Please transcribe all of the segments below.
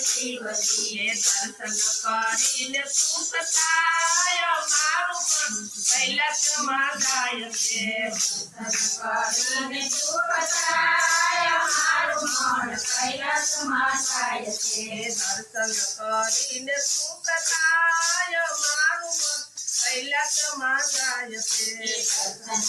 શિવજી દર્શન કરીને સુખ થાય મારું મન કૈલાસમાં જાય છે દર્શન કરીને સુખ થાય મારું મન કૈલાસમાં જાય છે દર્શન કરીને સુખ થાય મારું મન કૈલાસમાં જાય છે દર્શન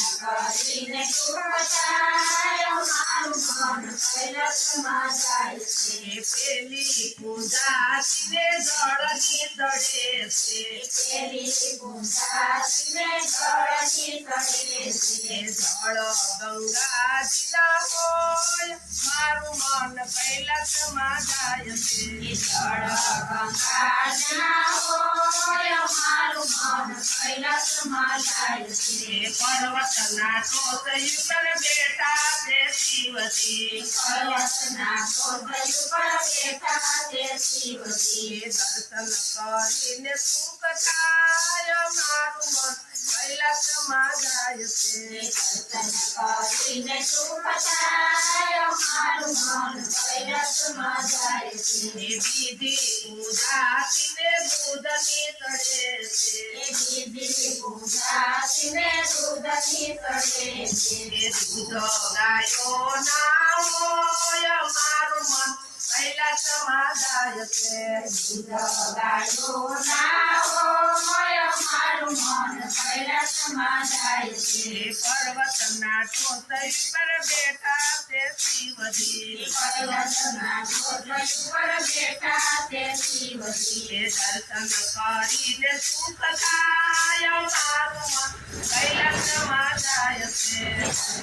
કરીને સુખ થાય મારું મન કૈલાસમાં જાય છે પેલી પૂજા શિવે જળની તળે છે પેલી પૂજા શિવે જળની તળે છે જળ ગંગાજીના હોય મારું મન કૈલાસમાં જાય છે જળ ગંગાજીના હોય મારું મન કૈલાસમાં જાય છે પર્વતના ટોચ ઉપર બેઠા છે શિવજી પર્વતના ટોચ ઉપર બેઠા છે શિવજી દર્શન કરીને સુખ થાય મારું મન કૈલાસમાં જાય છે દર્શન કરીને સુખ થાય મારું મન કૈલાસમાં જાય છે વિધિ પૂજા શિવે દૂધની તળે છે વિધિ પૂજા શિવે દૂધની તળે છે દૂધ ગાયો ના હોય મારું મન કૈલાસમાં જાય છે દૂધ ગાયો ના હોય મારું મન કૈલાસમાં જાય છે પર્વતના ટોચ ઉપર બેઠા છે શિવજી પર્વતના ટોચ ઉપર બેઠા છે શિવજી દર્શન કરીને સુખ થાય મારું મન કૈલાસમાં જાય છે દર્શન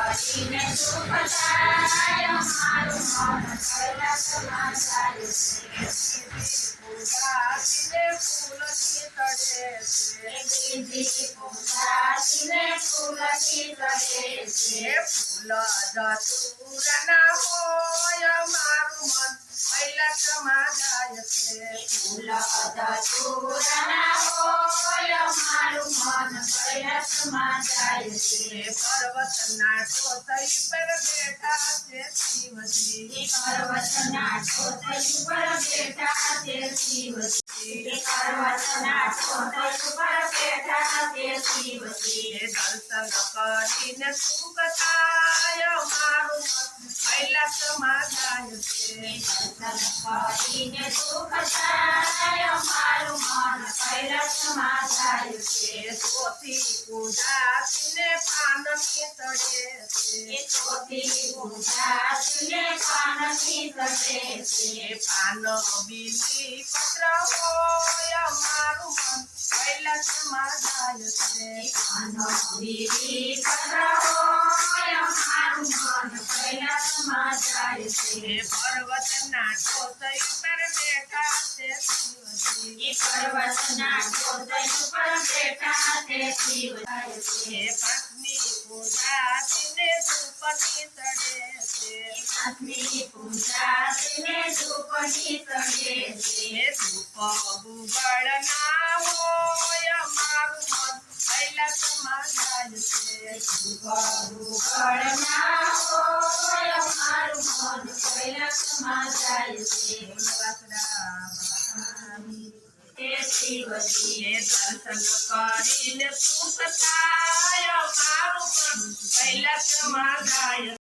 કરીને સુખ થાય મારું મન કૈલાસમાં જાય છે પૂજા શિવે ફૂલની તળે છે પૂજા શિવે ફૂલની તળે છે ફૂલ ધતુરના હોય મારું મન કૈલાસમાં જાય છે ફૂલ ધતુરના હોય મારું મન કૈલાસમાં જાય છે પર્વતના ટોચ ઉપર બેઠા છે શિવજી પર્વતના ટોચ ઉપર બેઠા છે શિવજી પર્વતના ટોચ ઉપર બેઠા છે શિવજી દર્શન કરીને સુખ થાય મારું મન કૈલાસમાં જાય છે દર્શન કરીને સુખ થાય મારું મન કૈલાસમાં જાય છે ચોથી પૂજા શિવે પાનની તળે છે ચોથી પૂજા શિવે પાનની તળે છે પાન બીલી પત્ર હોય મારું મન કૈલાસમાં જાય છે પાન બીલી પત્ર હોય મારું મન કૈલાસમાં જાય છે પર્વતના ટોચ ઉપર બેઠા છે શિવજી પર્વતના ટોચ ઉપર બેઠા છે શિવજી પાંચમી પૂજા શિવે ધૂપની તળે છે પાંચમી પૂજા શિવે ધૂપની તળે છે ધૂપ ગુગળ ના હોય મારું મન કૈલાસમાં જાય છે ધૂપ ગુગળ ના હોય મારું મન કૈલાસમાં જાય છે શિવજી દર્શન કરીને સુખ થાય મારું મન કૈલાસમાં જાય